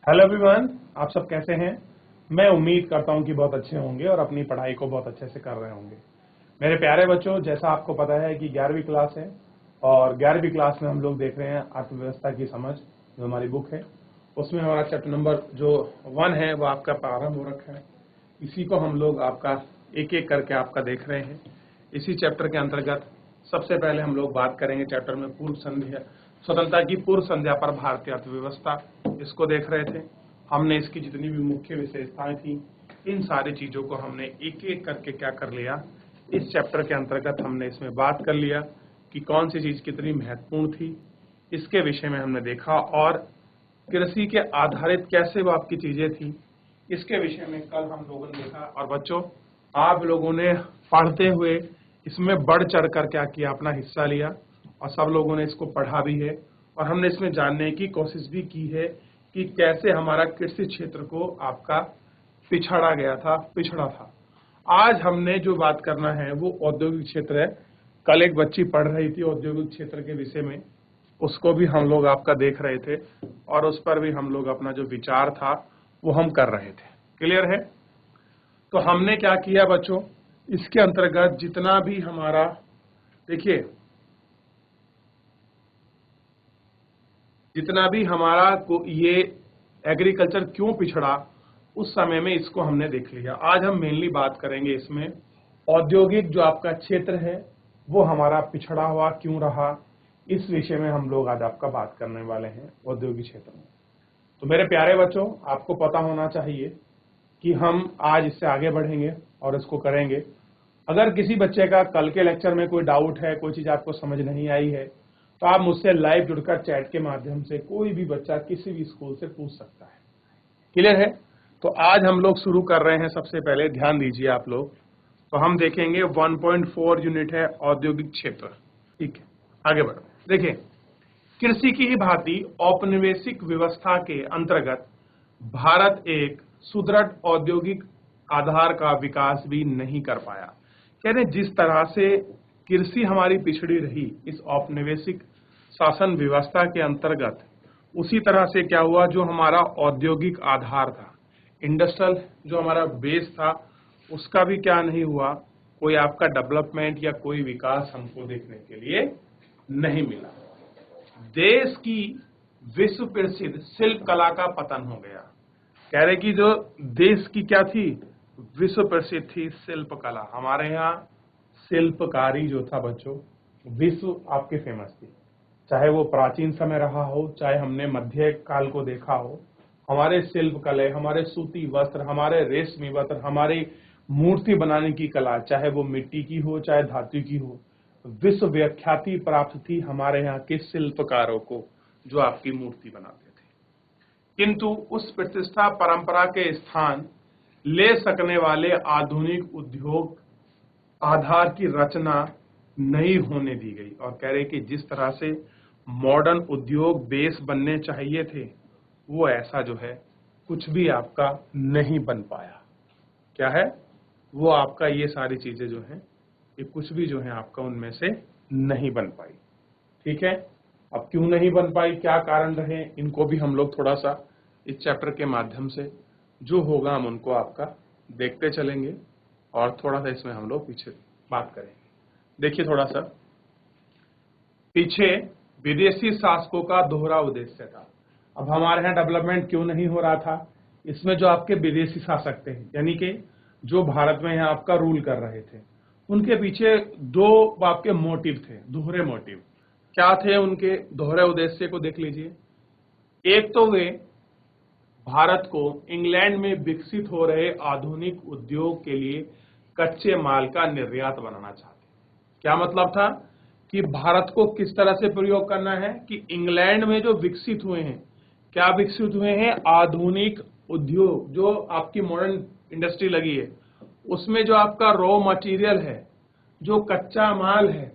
Hello everyone, आप सब कैसे हैं। मैं उम्मीद करता हूं कि बहुत अच्छे होंगे और अपनी पढ़ाई को बहुत अच्छे से कर रहे होंगे। मेरे प्यारे बच्चों, जैसा आपको पता है कि 11वीं क्लास है और 11वीं क्लास में हम लोग देख रहे हैं अर्थव्यवस्था की समझ, जो हमारी बुक है उसमें हमारा चैप्टर नंबर जो 1 है वो आपका प्रारंभ हो रखा है। इसी को हम लोग आपका एक एक करके आपका देख रहे हैं। इसी चैप्टर के अंतर्गत सबसे पहले हम लोग बात करेंगे चैप्टर में पूर्व संध्या, स्वतंत्रता की पूर्व संध्या पर भारतीय अर्थव्यवस्था, इसको देख रहे थे। हमने इसकी जितनी भी मुख्य विशेषताएं थी, इन सारी चीजों को हमने एक एक करके क्या कर लिया, इस चैप्टर के अंतर्गत हमने इसमें बात कर लिया कि कौन सी चीज कितनी महत्वपूर्ण थी, इसके विषय में हमने देखा। और कृषि के आधारित कैसे वो आपकी चीजें थी, इसके विषय में कल हम लोगों ने देखा। और बच्चों, आप लोगों ने पढ़ते हुए इसमें बढ़ चढ़ कर क्या किया, अपना हिस्सा लिया और सब लोगों ने इसको पढ़ा भी है। और हमने इसमें जानने की कोशिश भी की है कि कैसे हमारा कृषि क्षेत्र को आपका पिछड़ा था। आज हमने जो बात करना है वो औद्योगिक क्षेत्र है। कल एक बच्ची पढ़ रही थी औद्योगिक क्षेत्र के विषय में, उसको भी हम लोग आपका देख रहे थे और उस पर भी हम लोग अपना जो विचार था वो हम कर रहे थे। क्लियर है? तो हमने क्या किया बच्चों, इसके अंतर्गत जितना भी हमारा, देखिए, जितना भी हमारा को ये एग्रीकल्चर क्यों पिछड़ा, उस समय में इसको हमने देख लिया। आज हम मेनली बात करेंगे इसमें औद्योगिक जो आपका क्षेत्र है वो हमारा पिछड़ा हुआ क्यों रहा, इस विषय में हम लोग आज आपका बात करने वाले हैं औद्योगिक क्षेत्र में। तो मेरे प्यारे बच्चों, आपको पता होना चाहिए कि हम आज इससे आगे बढ़ेंगे और इसको करेंगे। अगर किसी बच्चे का कल के लेक्चर में कोई डाउट है, कोई चीज आपको समझ नहीं आई है, तो आप मुझसे लाइव जुड़कर चैट के माध्यम से कोई भी बच्चा किसी भी स्कूल से पूछ सकता है। क्लियर है? तो आज हम लोग शुरू कर रहे हैं। सबसे पहले ध्यान दीजिए आप लोग, तो हम देखेंगे 1.4 यूनिट है औद्योगिक क्षेत्र। ठीक है, आगे बढ़ो। देखिए, कृषि की ही भांति औपनिवेशिक व्यवस्था के अंतर्गत भारत एक सुदृढ़ औद्योगिक आधार का विकास भी नहीं कर पाया। कहते हैं जिस तरह से कृषि हमारी पिछड़ी रही इस औपनिवेशिक शासन व्यवस्था के अंतर्गत, उसी तरह से क्या हुआ, जो हमारा औद्योगिक आधार था, इंडस्ट्रियल जो हमारा बेस था, उसका भी क्या नहीं हुआ, कोई आपका डेवलपमेंट या कोई विकास हमको देखने के लिए नहीं मिला। देश की विश्व प्रसिद्ध शिल्प कला का पतन हो गया। कह रहे कि जो देश की क्या थी, विश्व प्रसिद्ध थी शिल्प कला। हमारे यहाँ शिल्पकारी जो था बच्चों, विश्व आपके फेमस थी। चाहे वो प्राचीन समय रहा हो, चाहे हमने मध्य काल को देखा हो, हमारे शिल्प कला, हमारे सूती वस्त्र, हमारे रेशमी वस्त्र, हमारी मूर्ति बनाने की कला, चाहे वो मिट्टी की हो चाहे धातु की हो, विश्व विख्याति प्राप्त थी हमारे यहाँ के शिल्पकारों को, जो आपकी मूर्ति बनाते थे। किंतु उस प्रतिष्ठा परंपरा के स्थान ले सकने वाले आधुनिक उद्योग आधार की रचना नहीं होने दी गई। और कह रहे कि जिस तरह से मॉडर्न उद्योग बेस बनने चाहिए थे, वो ऐसा जो है कुछ भी आपका नहीं बन पाया। क्या है वो, आपका ये सारी चीजें जो हैं, ये कुछ भी जो है आपका उनमें से नहीं बन पाई। ठीक है, अब क्यों नहीं बन पाई, क्या कारण रहे, इनको भी हम लोग थोड़ा सा इस चैप्टर के माध्यम से जो होगा हम उनको आपका देखते चलेंगे और थोड़ा सा इसमें हम लोग पीछे बात करेंगे। देखिए थोड़ा सा पीछे, विदेशी शासकों का दोहरा उद्देश्य था। अब हमारे यहाँ डेवलपमेंट क्यों नहीं हो रहा था, इसमें जो आपके विदेशी शासक थे, यानी कि जो भारत में यहाँ आपका रूल कर रहे थे, उनके पीछे दो आपके मोटिव थे, दोहरे मोटिव। क्या थे उनके दोहरे उद्देश्य को देख लीजिए। एक तो वे भारत को इंग्लैंड में विकसित हो रहे आधुनिक उद्योग के लिए कच्चे माल का निर्यात बनाना चाहते। क्या मतलब था कि भारत को किस तरह से प्रयोग करना है कि इंग्लैंड में जो विकसित हुए हैं, क्या विकसित हुए हैं, आधुनिक उद्योग, जो आपकी मॉडर्न इंडस्ट्री लगी है, उसमें जो आपका रॉ मटेरियल है, जो कच्चा माल है,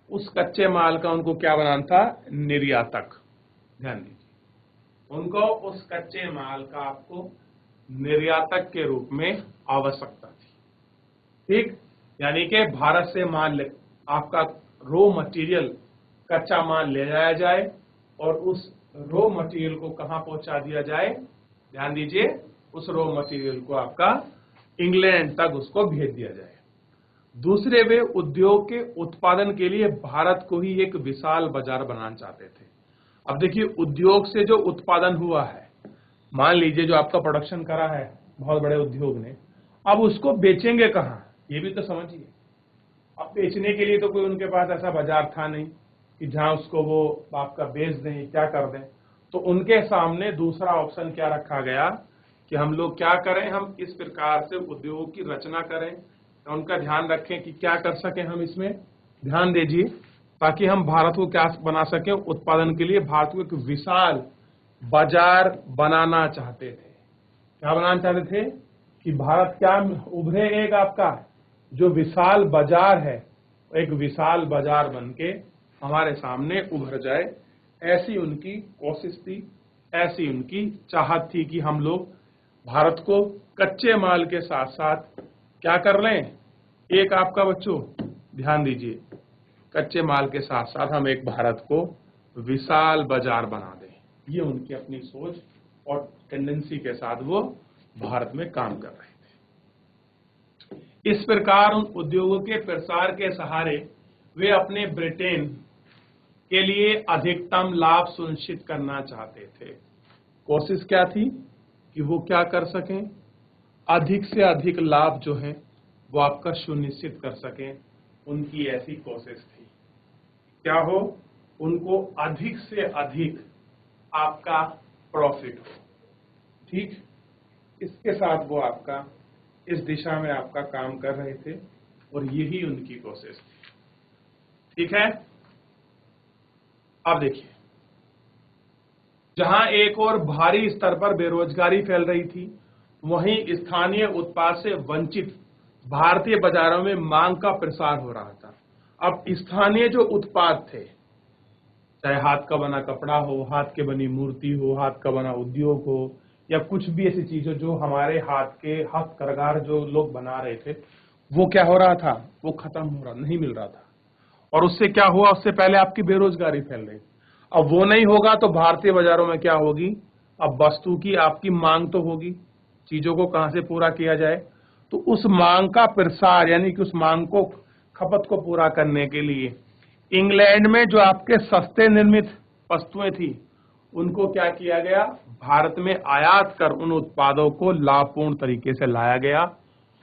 उस कच्चे माल का उनको क्या बनाना था, निर्यातक। ध्यान दीजिए, उनको उस कच्चे माल का आपको निर्यातक के रूप में आवश्यकता थी। ठीक, यानी कि भारत से माल, आपका रॉ मटेरियल, कच्चा माल ले जाया जाए और उस रॉ मटेरियल को कहां पहुंचा दिया जाए, ध्यान दीजिए, उस रॉ मटेरियल को आपका इंग्लैंड तक उसको भेज दिया जाए। दूसरे, वे उद्योग के उत्पादन के लिए भारत को ही एक विशाल बाजार बनाना चाहते थे। अब देखिए, उद्योग से जो उत्पादन हुआ है, मान लीजिए जो आपका प्रोडक्शन करा है बहुत बड़े उद्योग ने, अब उसको बेचेंगे कहाँ, ये भी तो समझिए। अब बेचने के लिए तो कोई उनके पास ऐसा बाजार था नहीं कि जहां उसको वो आपका बेच दें, क्या कर दें। तो उनके सामने दूसरा ऑप्शन क्या रखा गया कि हम लोग क्या करें, हम इस प्रकार से उद्योग की रचना करें, उनका ध्यान रखें कि क्या कर सकें हम इसमें, ध्यान दीजिए, ताकि हम भारत को क्या बना सकें, उत्पादन के लिए भारत को एक विशाल बाजार बनाना चाहते थे। क्या बनाना चाहते थे कि भारत क्या उभरे, एक आपका जो विशाल बाजार है, एक विशाल बाजार बनके हमारे सामने उभर जाए। ऐसी उनकी कोशिश थी, ऐसी उनकी चाहत थी कि हम लोग भारत को कच्चे माल के साथ साथ क्या कर लें, एक आपका बच्चों ध्यान दीजिए, कच्चे माल के साथ साथ हम एक भारत को विशाल बाजार बना दें। ये उनकी अपनी सोच और टेंडेंसी के साथ वो भारत में काम कर रहे थे। इस प्रकार उन उद्योगों के प्रसार के सहारे वे अपने ब्रिटेन के लिए अधिकतम लाभ सुनिश्चित करना चाहते थे। कोशिश क्या थी कि वो क्या कर सकें, अधिक से अधिक लाभ जो है वो आपका सुनिश्चित कर सकें। उनकी ऐसी कोशिश थी, क्या हो, उनको अधिक से अधिक आपका प्रॉफिट हो। ठीक, इसके साथ वो आपका इस दिशा में आपका काम कर रहे थे और यही उनकी कोशिश थी। ठीक है, अब देखिए, जहां एक और भारी स्तर पर बेरोजगारी फैल रही थी, वहीं स्थानीय उत्पाद से वंचित भारतीय बाजारों में मांग का प्रसार हो रहा था। अब स्थानीय जो उत्पाद थे, चाहे हाथ का बना कपड़ा हो, हाथ के बनी मूर्ति हो, हाथ का बना उद्योग हो, या कुछ भी ऐसी चीजें जो हमारे हाथ के हस्तकरघा जो लोग बना रहे थे, वो क्या हो रहा था, वो खत्म हो रहा, नहीं मिल रहा था। और उससे क्या हुआ, उससे पहले आपकी बेरोजगारी फैल रही। अब वो नहीं होगा तो भारतीय बाजारों में क्या होगी, अब वस्तु की आपकी मांग तो होगी, चीजों को कहां से पूरा किया जाए, तो उस मांग का प्रसार, यानी कि उस मांग को, खपत को पूरा करने के लिए इंग्लैंड में जो आपके सस्ते निर्मित वस्तुएं थी, उनको क्या किया गया, भारत में आयात कर उन उत्पादों को लाभपूर्ण तरीके से लाया गया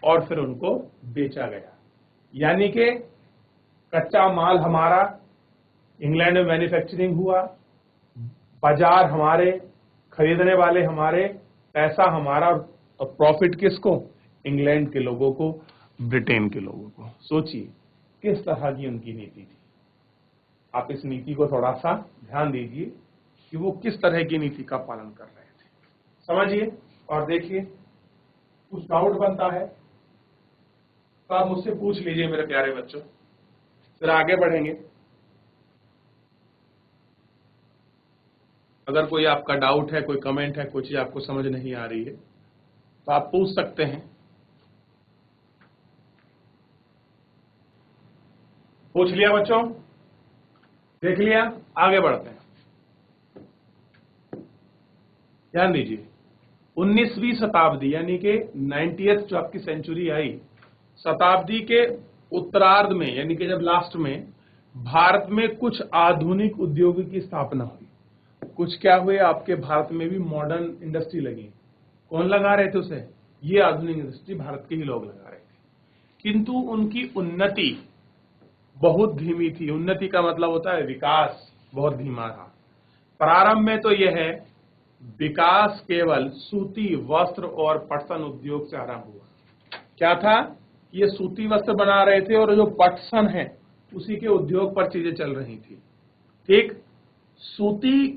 और फिर उनको बेचा गया। यानी कि कच्चा माल हमारा इंग्लैंड में मैन्युफैक्चरिंग हुआ, बाजार हमारे, खरीदने वाले हमारे, पैसा हमारा, और प्रॉफिट किसको, इंग्लैंड के लोगों को, ब्रिटेन के लोगों को। सोचिए किस तरह की उनकी नीति थी। आप इस नीति को थोड़ा सा ध्यान दीजिए कि वो किस तरह की नीति का पालन कर रहे थे, समझिए और देखिए। कुछ डाउट बनता है तो आप मुझसे पूछ लीजिए मेरे प्यारे बच्चों, फिर आगे बढ़ेंगे। अगर कोई आपका डाउट है, कोई कमेंट है, कोई चीज आपको समझ नहीं आ रही है तो आप पूछ सकते हैं। पूछ लिया बच्चों, देख लिया, आगे बढ़ते हैं। ध्यान दीजिए, 19वीं शताब्दी यानी कि 90th जो आपकी सेंचुरी आई, शताब्दी के उत्तरार्ध में, यानी कि जब लास्ट में भारत में कुछ आधुनिक उद्योगों की स्थापना हुई। कुछ क्या हुए, आपके भारत में भी मॉडर्न इंडस्ट्री लगी। कौन लगा रहे थे उसे, ये आधुनिक इंडस्ट्री भारत के ही लोग लगा रहे थे। किंतु उनकी उन्नति बहुत धीमी थी। उन्नति का मतलब होता है विकास बहुत धीमा था। प्रारंभ में तो यह है, विकास केवल सूती वस्त्र और पटसन उद्योग से आरंभ हुआ। क्या था, ये सूती वस्त्र बना रहे थे और जो पटसन है उसी के उद्योग पर चीजें चल रही थी। ठीक, सूती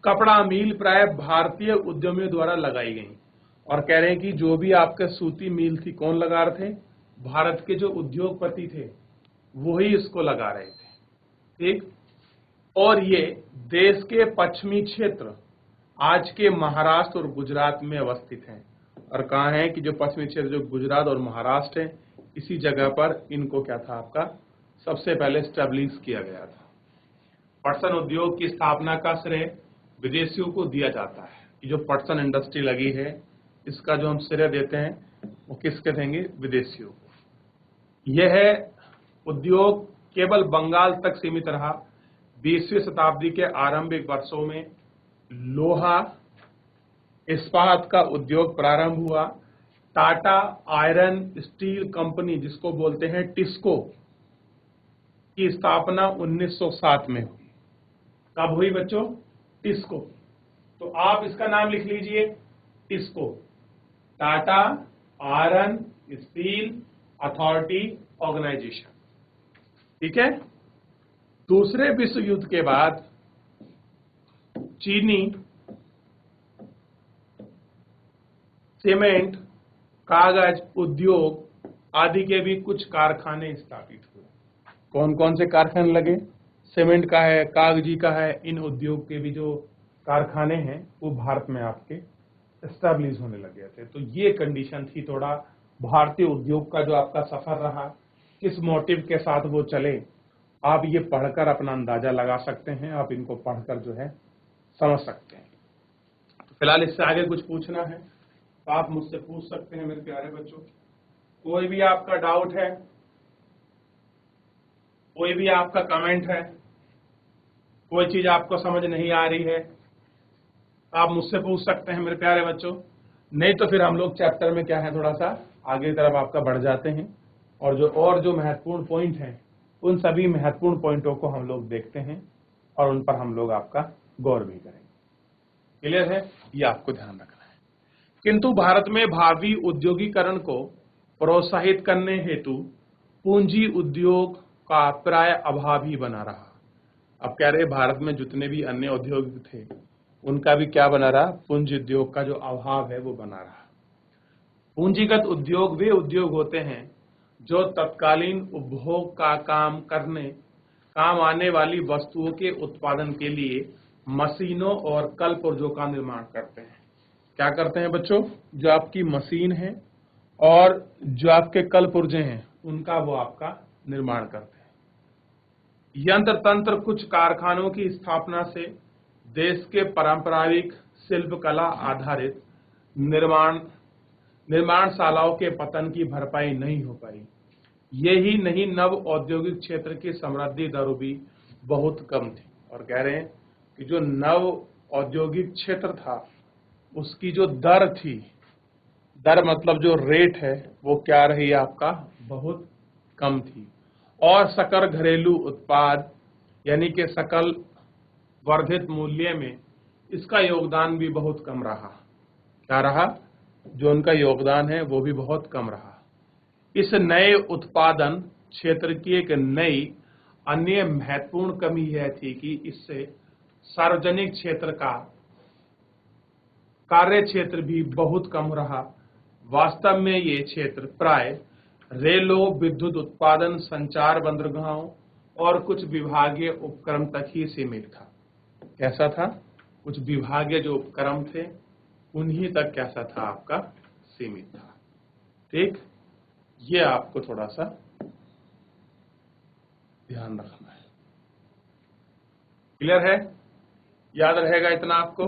कपड़ा मिल प्राय भारतीय उद्यमियों द्वारा लगाई गई, और कह रहे हैं कि जो भी आपके सूती मिल थी, कौन लगा रहे थे, भारत के जो उद्योगपति थे वही इसको लगा रहे थे। ठीक, और ये देश के पश्चिमी क्षेत्र, आज के महाराष्ट्र और गुजरात में अवस्थित हैं। और कहा है कि जो पश्चिमी क्षेत्र जो गुजरात और महाराष्ट्र है, इसी जगह पर इनको क्या था, आपका सबसे पहले स्टैब्लिश किया गया था। पटसन उद्योग की स्थापना का श्रेय विदेशियों को दिया जाता है। ये जो पटसन इंडस्ट्री लगी है, इसका जो हम श्रेय देते हैं वो किसके देंगे? विदेशियों को। यह उद्योग केवल बंगाल तक सीमित रहा। 20वीं शताब्दी के आरंभिक वर्षों में लोहा इस्पात का उद्योग प्रारंभ हुआ। टाटा आयरन स्टील कंपनी, जिसको बोलते हैं टिस्को, की स्थापना 1907 में हुई। कब हुई बच्चों? टिस्को। तो आप इसका नाम लिख लीजिए, TISCO, Tata iron steel authority organization. ठीक है। दूसरे विश्व युद्ध के बाद चीनी सीमेंट, कागज उद्योग आदि के भी कुछ कारखाने स्थापित हुए। कौन कौन से कारखाने लगे? सीमेंट का है, कागजी का है। इन उद्योग के भी जो कारखाने हैं वो भारत में आपके एस्टैब्लिश होने लगे थे। तो ये कंडीशन थी थोड़ा भारतीय उद्योग का जो आपका सफर रहा, किस मोटिव के साथ वो चले, आप ये पढ़कर अपना अंदाजा लगा सकते हैं। आप इनको पढ़कर जो है समझ सकते हैं। तो फिलहाल इससे आगे कुछ पूछना है तो आप मुझसे पूछ सकते हैं मेरे प्यारे बच्चों। कोई भी आपका डाउट है, कोई भी आपका कमेंट है, कोई चीज आपको समझ नहीं आ रही है, आप मुझसे पूछ सकते हैं मेरे प्यारे बच्चों। नहीं तो फिर हम लोग चैप्टर में क्या है, थोड़ा सा आगे की तरफ आपका बढ़ जाते हैं और जो महत्वपूर्ण पॉइंट हैं उन सभी महत्वपूर्ण पॉइंटों को हम लोग देखते हैं और उन पर हम लोग आपका गौर भी करेंगे। क्लियर है? ये आपको ध्यान रखना है। किंतु भारत में भावी औद्योगिकरण को प्रोत्साहित करने हेतु पूंजी उद्योग का प्राय अभाव ही बना रहा। अब कह रहे भारत में जितने भी अन्य उद्योग थे उनका भी क्या बना रहा? पूंजी उद्योग का जो अभाव है वो बना रहा। पूंजीगत उद्योग वे उद्योग होते हैं जो तत्कालीन उपभोग का काम आने वाली वस्तुओं के उत्पादन के लिए मशीनों और कल पुर्जों का निर्माण करते हैं। क्या करते हैं बच्चों? जो आपकी मशीन है और जो आपके कल पुर्जे हैं उनका वो आपका निर्माण करते हैं। यंत्र तंत्र कुछ कारखानों की स्थापना से देश के पारंपरिक शिल्प कला आधारित निर्माणशालाओं के पतन की भरपाई नहीं हो पाई। यही नहीं, नव औद्योगिक क्षेत्र की समृद्धि दर भी बहुत कम थी। और कह रहे हैं कि जो नव औद्योगिक क्षेत्र था उसकी जो दर थी, दर मतलब जो रेट है वो क्या रही आपका? बहुत कम थी। और सकल घरेलू उत्पाद यानी कि सकल वर्धित मूल्य में इसका योगदान भी बहुत कम रहा। क्या रहा? जो उनका योगदान है वो भी बहुत कम रहा। इस नए उत्पादन क्षेत्र की एक नई अन्य महत्वपूर्ण कमी यह थी कि इससे सार्वजनिक क्षेत्र का कार्य क्षेत्र भी बहुत कम रहा। वास्तव में ये क्षेत्र प्राय रेलों, विद्युत उत्पादन, संचार बंदरगाहों और कुछ विभागीय उपक्रम तक ही सीमित था। कैसा था? कुछ विभागीय जो उपक्रम थे उन्हीं तक कैसा था आपका? सीमित था। ठीक, ये आपको थोड़ा सा ध्यान रखना है। क्लियर है? याद रहेगा इतना आपको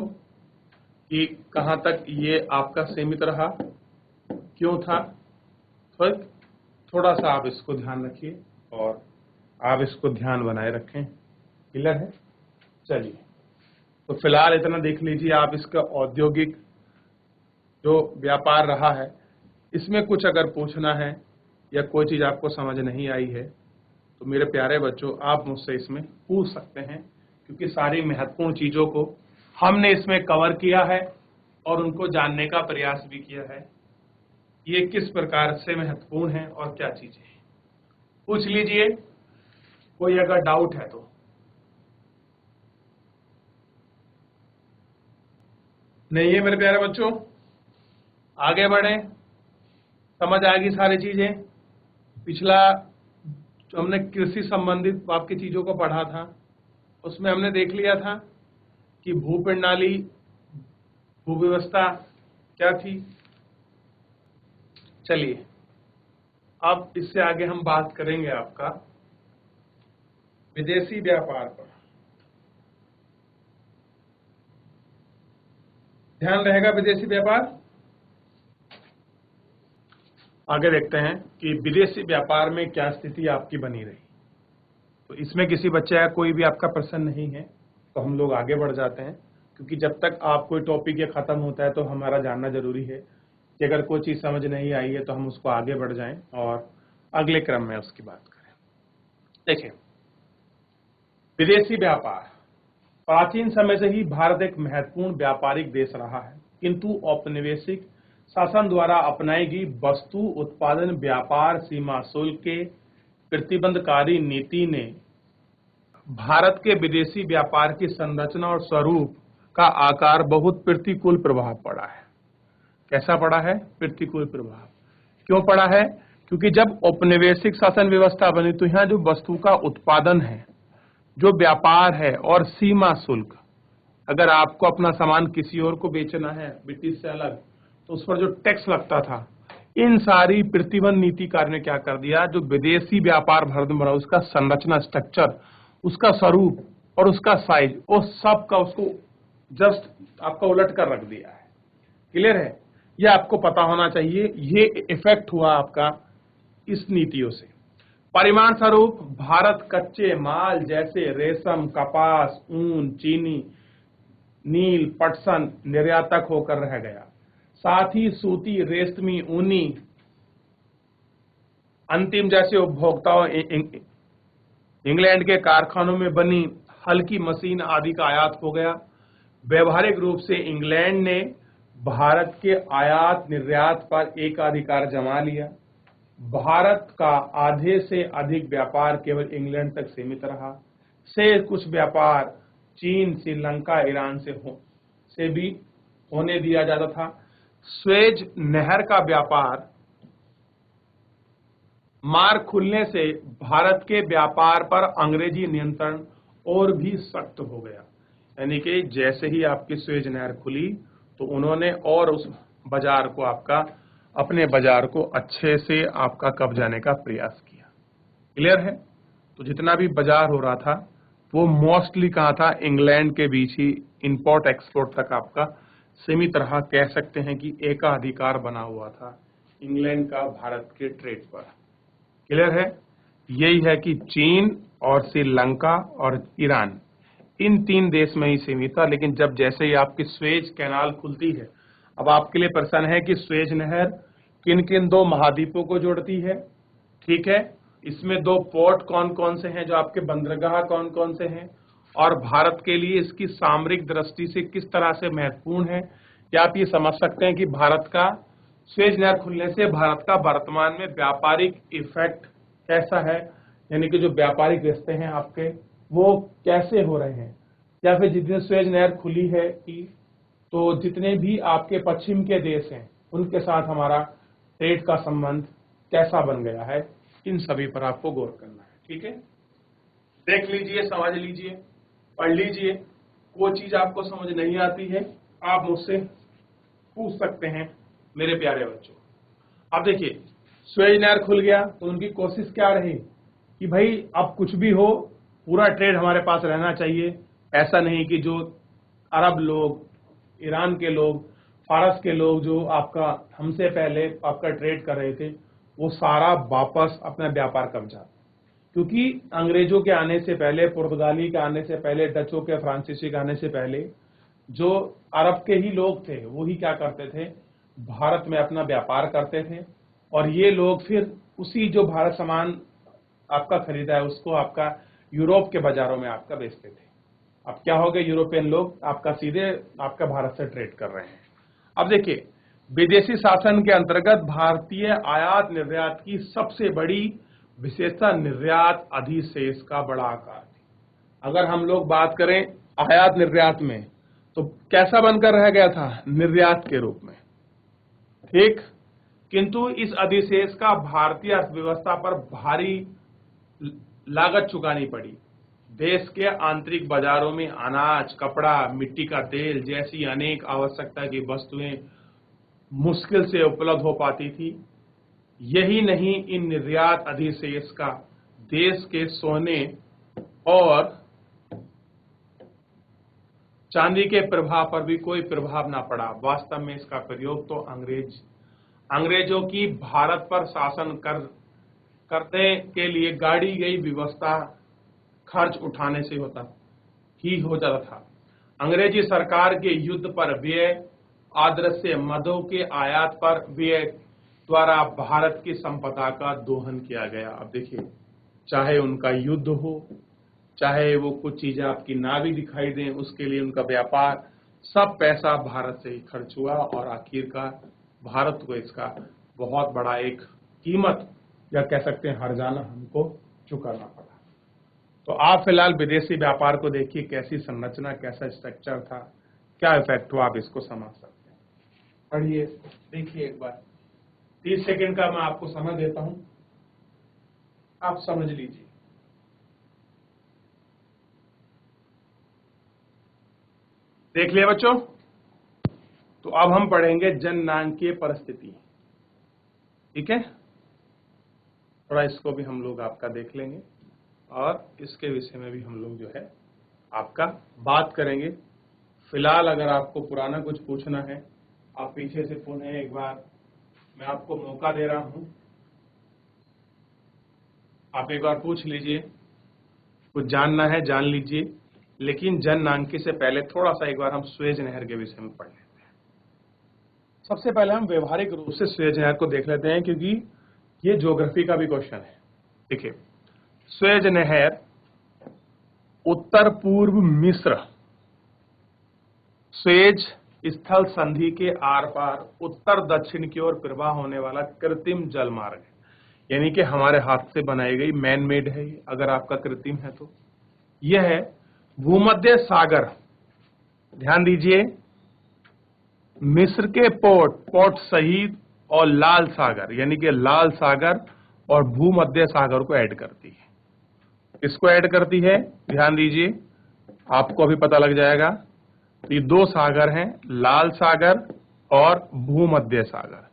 कि कहां तक ये आपका सीमित रहा, क्यों था। थोड़ा सा आप इसको ध्यान रखिए और आप इसको ध्यान बनाए रखें। क्लियर है? चलिए, तो फिलहाल इतना देख लीजिए आप। इसका औद्योगिक जो व्यापार रहा है इसमें कुछ अगर पूछना है या कोई चीज आपको समझ नहीं आई है तो मेरे प्यारे बच्चों आप मुझसे इसमें पूछ सकते हैं, क्योंकि सारी महत्वपूर्ण चीजों को हमने इसमें कवर किया है और उनको जानने का प्रयास भी किया है। ये किस प्रकार से महत्वपूर्ण है और क्या चीजें हैं, पूछ लीजिए कोई अगर डाउट है तो। नहीं है मेरे प्यारे बच्चों? आगे बढ़े, समझ आ गई सारी चीजें। पिछला जो हमने कृषि संबंधित आपकी चीजों को पढ़ा था उसमें हमने देख लिया था कि भूप्रणाली, भूव्यवस्था क्या थी। चलिए, अब इससे आगे हम बात करेंगे आपका विदेशी व्यापार पर। ध्यान रहेगा विदेशी व्यापार। आगे देखते हैं कि विदेशी व्यापार में क्या स्थिति आपकी बनी रही। तो इसमें किसी बच्चे का कोई भी आपका प्रश्न नहीं है तो हम लोग आगे बढ़ जाते हैं, क्योंकि जब तक आप कोई टॉपिक ये खत्म होता है तो हमारा जानना जरूरी है कि अगर कोई चीज समझ नहीं आई है तो हम उसको आगे बढ़ जाएं और अगले क्रम में उसकी बात करें। देखिए, विदेशी व्यापार प्राचीन समय से ही भारत एक महत्वपूर्ण व्यापारिक देश रहा है, किंतु औपनिवेशिक शासन द्वारा अपनाई गई वस्तु उत्पादन व्यापार सीमा शुल्क के प्रतिबंधकारी नीति ने भारत के विदेशी व्यापार की संरचना और स्वरूप का आकार बहुत प्रतिकूल प्रभाव पड़ा है। कैसा पड़ा है? प्रतिकूल प्रभाव। क्यों पड़ा है? क्योंकि जब औपनिवेशिक शासन व्यवस्था बनी तो यहाँ जो वस्तु का उत्पादन है, जो व्यापार है और सीमा शुल्क, अगर आपको अपना सामान किसी और को बेचना है ब्रिटिश से अलग तो उस पर जो टैक्स लगता था, इन सारी प्रतिबंध नीतिकार ने क्या कर दिया, जो विदेशी व्यापार भारत में बना उसका संरचना, स्ट्रक्चर, उसका स्वरूप और उसका साइज, वो सब का उसको जस्ट आपका उलट कर रख दिया है। क्लियर है? यह आपको पता होना चाहिए। ये इफेक्ट हुआ आपका इस नीतियों से। परिमाण स्वरूप भारत कच्चे माल जैसे रेशम, कपास, ऊन, चीनी, नील, पटसन निर्यातक होकर रह गया। साथ ही सूती, रेशमी, ऊनी, अंतिम जैसे उपभोक्ताओं, इंग्लैंड के कारखानों में बनी हल्की मशीन आदि का आयात हो गया। व्यवहारिक रूप से इंग्लैंड ने भारत के आयात निर्यात पर एकाधिकार जमा लिया। भारत का आधे से अधिक व्यापार केवल इंग्लैंड तक सीमित रहा। से कुछ व्यापार चीन, श्रीलंका, ईरान से भी होने दिया जाता था। स्वेज नहर का व्यापार मार्ग खुलने से भारत के व्यापार पर अंग्रेजी नियंत्रण और भी सख्त हो गया। यानी कि जैसे ही आपकी स्वेज नहर खुली तो उन्होंने और उस बाजार को अपने बाजार को अच्छे से आपका कब्जाने का प्रयास किया। क्लियर है? तो जितना भी बाजार हो रहा था वो मोस्टली कहाँ था? इंग्लैंड के बीच ही इंपोर्ट एक्सपोर्ट तक आपका सीमित रहा। कह सकते हैं कि एकाधिकार बना हुआ था इंग्लैंड का भारत के ट्रेड पर। क्लियर है? यही है कि चीन और श्रीलंका और ईरान, इन तीन देश में ही सीमित था। लेकिन जब जैसे ही आपकी स्वेज कैनाल खुलती है, अब आपके लिए प्रश्न है कि स्वेज नहर किन किन दो महाद्वीपों को जोड़ती है। ठीक है, इसमें दो पोर्ट कौन कौन से हैं, जो आपके बंदरगाह कौन कौन से हैं, और भारत के लिए इसकी सामरिक दृष्टि से किस तरह से महत्वपूर्ण है। क्या आप ये समझ सकते हैं कि भारत का स्वेज नहर खुलने से भारत का वर्तमान में व्यापारिक इफेक्ट कैसा है, यानी कि जो व्यापारिक रिश्ते हैं आपके वो कैसे हो रहे हैं। या फिर जितने स्वेज नहर खुली है कि तो जितने भी आपके पश्चिम के देश हैं उनके साथ हमारा ट्रेड का संबंध कैसा बन गया है, इन सभी पर आपको गौर करना है। ठीक है, देख लीजिए, समझ लीजिए, पढ़ लीजिए। कोई चीज आपको समझ नहीं आती है आप मुझसे पूछ सकते हैं मेरे प्यारे बच्चों। अब देखिए, स्वेज नहर खुल गया तो उनकी कोशिश क्या रही कि भाई अब कुछ भी हो पूरा ट्रेड हमारे पास रहना चाहिए। ऐसा नहीं कि जो अरब लोग, ईरान के लोग, फारस के लोग जो आपका हमसे पहले आपका ट्रेड कर रहे थे वो सारा वापस अपना व्यापार कब्जा, क्योंकि अंग्रेजों के आने से पहले, पुर्तगाली के आने से पहले, डचों के, फ्रांसीसी के आने से पहले जो अरब के ही लोग थे वो ही क्या करते थे, भारत में अपना व्यापार करते थे। और ये लोग फिर उसी जो भारत सामान आपका खरीदा है उसको आपका यूरोप के बाजारों में आपका बेचते थे। अब क्या हो गया, यूरोपियन लोग आपका सीधे आपका भारत से ट्रेड कर रहे हैं। अब देखिए, विदेशी शासन के अंतर्गत भारतीय आयात निर्यात की सबसे बड़ी विशेषता निर्यात अधिशेष का बड़ा आकार थी। अगर हम लोग बात करें आयात निर्यात में तो कैसा बनकर रह गया था, निर्यात के रूप में। ठीक, किंतु इस अधिशेष का भारतीय अर्थव्यवस्था पर भारी लागत चुकानी पड़ी। देश के आंतरिक बाजारों में अनाज, कपड़ा, मिट्टी का तेल जैसी अनेक आवश्यकता की वस्तुएं मुश्किल से उपलब्ध हो पाती थी। यही नहीं, इन निर्यात अधिशेष का देश के सोने और चांदी के प्रभाव पर भी कोई प्रभाव ना पड़ा। वास्तव में इसका प्रयोग तो अंग्रेजों की भारत पर शासन करने के लिए गाड़ी गई व्यवस्था खर्च उठाने से हो जाता था। अंग्रेजी सरकार के युद्ध पर व्यय, आदर्श मदों के आयात पर व्यय द्वारा भारत की संपदा का दोहन किया गया। अब देखिए, चाहे उनका युद्ध हो, चाहे वो कुछ चीजें आपकी ना भी दिखाई दें, उसके लिए उनका व्यापार, सब पैसा भारत से ही खर्च हुआ और आखिरकार भारत को इसका बहुत बड़ा एक कीमत या कह सकते हैं हर्जाना हमको चुकाना पड़ा। तो आप फिलहाल विदेशी व्यापार को देखिए, कैसी संरचना, कैसा स्ट्रक्चर था, क्या इफेक्ट हुआ, आप इसको समझ सकते हैं। पढ़िए, देखिए एक बार, 30 सेकंड का मैं आपको समय देता हूं, आप समझ लीजिए। देख लिया बच्चों? तो अब हम पढ़ेंगे जननांकीय परिस्थिति। ठीक है, थोड़ा इसको भी हम लोग आपका देख लेंगे और इसके विषय में भी हम लोग जो है आपका बात करेंगे। फिलहाल अगर आपको पुराना कुछ पूछना है, आप पीछे से पुनः एक बार मैं आपको मौका दे रहा हूं, आप एक बार पूछ लीजिए, कुछ जानना है जान लीजिए। लेकिन जननांकी से पहले थोड़ा सा एक बार हम सुएज नहर के विषय में पढ़ लेते हैं। सबसे पहले हम व्यवहारिक रूप से सुएज नहर को देख लेते हैं, क्योंकि ये ज्योग्राफी का भी क्वेश्चन है। देखिए, सुएज नहर उत्तर पूर्व मिस्र सुएज स्थल संधि के आर पार उत्तर दक्षिण की ओर प्रवाह होने वाला कृत्रिम जल मार्ग है। यानी कि हमारे हाथ से बनाई गई, मैन मेड है ये, अगर आपका कृत्रिम है तो। यह है भूमध्य सागर, ध्यान दीजिए, मिस्र के पोर्ट शहीद और लाल सागर, यानी कि लाल सागर और भूमध्य सागर को ऐड करती है। किसको ऐड करती है? ध्यान दीजिए, आपको अभी पता लग जाएगा। ये दो सागर हैं, लाल सागर और भूमध्य सागर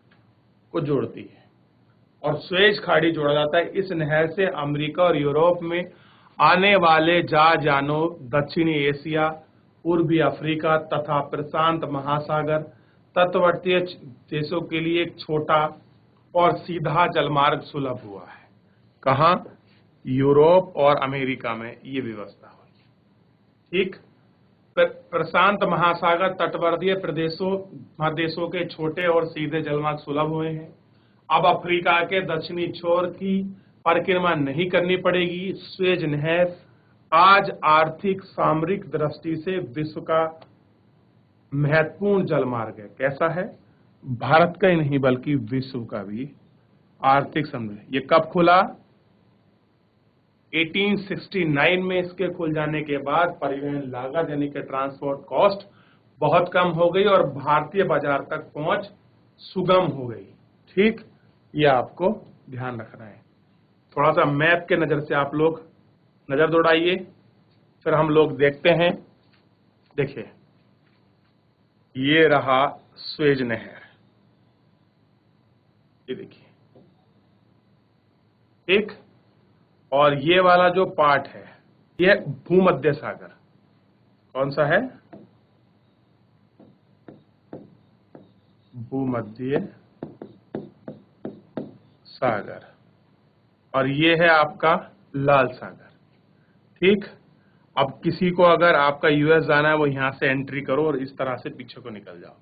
को जोड़ती है और सुएज खाड़ी जोड़ा जाता है। इस नहर से अमेरिका और यूरोप में आने वाले जहाजों, दक्षिणी एशिया, पूर्वी अफ्रीका तथा प्रशांत महासागर तटवर्ती देशों के लिए एक छोटा और सीधा जलमार्ग सुलभ हुआ है। कहां? यूरोप और अमेरिका में ये व्यवस्था हुई। ठीक, प्रशांत महासागर तटवर्तीय महादेशों के छोटे और सीधे जलमार्ग सुलभ हुए हैं। अब अफ्रीका के दक्षिणी छोर की परिक्रमा नहीं करनी पड़ेगी। सुएज नहर आज आर्थिक सामरिक दृष्टि से विश्व का महत्वपूर्ण जलमार्ग है। कैसा है? भारत का ही नहीं बल्कि विश्व का भी आर्थिक समृद्धि। ये कब खुला? 1869 में। इसके खुल जाने के बाद परिवहन लागत यानी कि ट्रांसपोर्ट कॉस्ट बहुत कम हो गई और भारतीय बाजार तक पहुंच सुगम हो गई। ठीक, ये आपको ध्यान रखना है। थोड़ा सा मैप के नजर से आप लोग नजर दौड़ाइए, फिर हम लोग देखते हैं। देखिए, ये रहा सुएज नहर, ये देखिए, ठीक, और ये वाला जो पार्ट है ये भूमध्य सागर। कौन सा है? भूमध्य सागर। और ये है आपका लाल सागर। ठीक, अब किसी को अगर आपका यूएस जाना है, वो यहां से एंट्री करो और इस तरह से पीछे को निकल जाओ।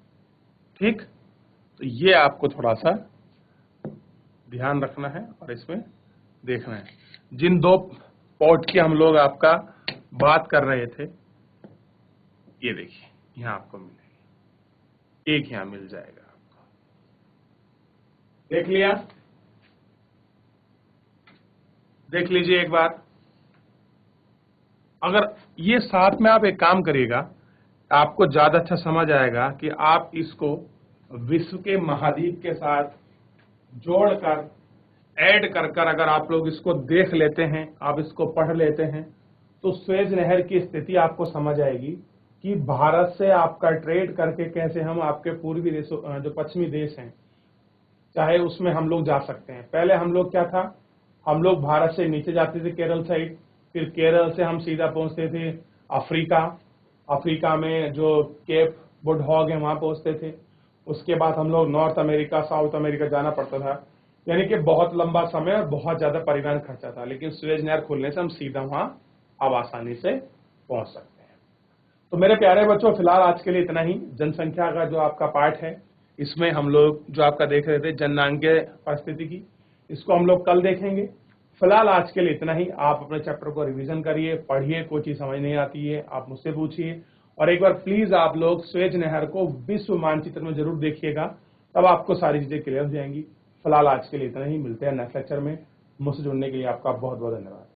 ठीक, तो ये आपको थोड़ा सा ध्यान रखना है और इसमें देखना है। जिन दो पोर्ट की हम लोग आपका बात कर रहे थे, ये देखिए, यहां आपको मिलेगी, एक यहां मिल जाएगा आपको। देख लिया? देख लीजिए एक बार। अगर ये साथ में आप एक काम करिएगा, आपको ज्यादा अच्छा समझ आएगा कि आप इसको विश्व के महाद्वीप के साथ जोड़कर ऐड कर अगर आप लोग इसको देख लेते हैं, आप इसको पढ़ लेते हैं, तो सुएज नहर की स्थिति आपको समझ आएगी कि भारत से आपका ट्रेड करके कैसे हम आपके पूर्वी देशों, जो पश्चिमी देश हैं, चाहे उसमें हम लोग जा सकते हैं। पहले हम लोग क्या था, हम लोग भारत से नीचे जाते थे केरल साइड, फिर केरल से हम सीधा पहुंचते थे अफ्रीका, अफ्रीका में जो केप बुड हॉग है वहां पहुंचते थे। उसके बाद हम लोग नॉर्थ अमेरिका, साउथ अमेरिका जाना पड़ता था, यानी कि बहुत लंबा समय और बहुत ज्यादा परिवहन खर्चा था। लेकिन सुएज नहर खुलने से हम सीधा वहां अब आसानी से पहुंच सकते हैं। तो मेरे प्यारे बच्चों, फिलहाल आज के लिए इतना ही। जनसंख्या का जो आपका पार्ट है, इसमें हम लोग जो आपका देख रहे थे जननांगीय परिस्थितिकी, इसको हम लोग कल देखेंगे। फिलहाल आज के लिए इतना ही। आप अपने चैप्टर को रिवीजन करिए, पढ़िए, कोई चीज समझ नहीं आती है आप मुझसे पूछिए, और एक बार प्लीज आप लोग सुएज नहर को विश्व मानचित्र में जरूर देखिएगा, तब आपको सारी चीजें क्लियर हो जाएंगी। फिलहाल आज के लिए इतना ही। मिलते हैं नेक्स्ट लेक्चर में। मुझसे जुड़ने के लिए आपका बहुत बहुत धन्यवाद।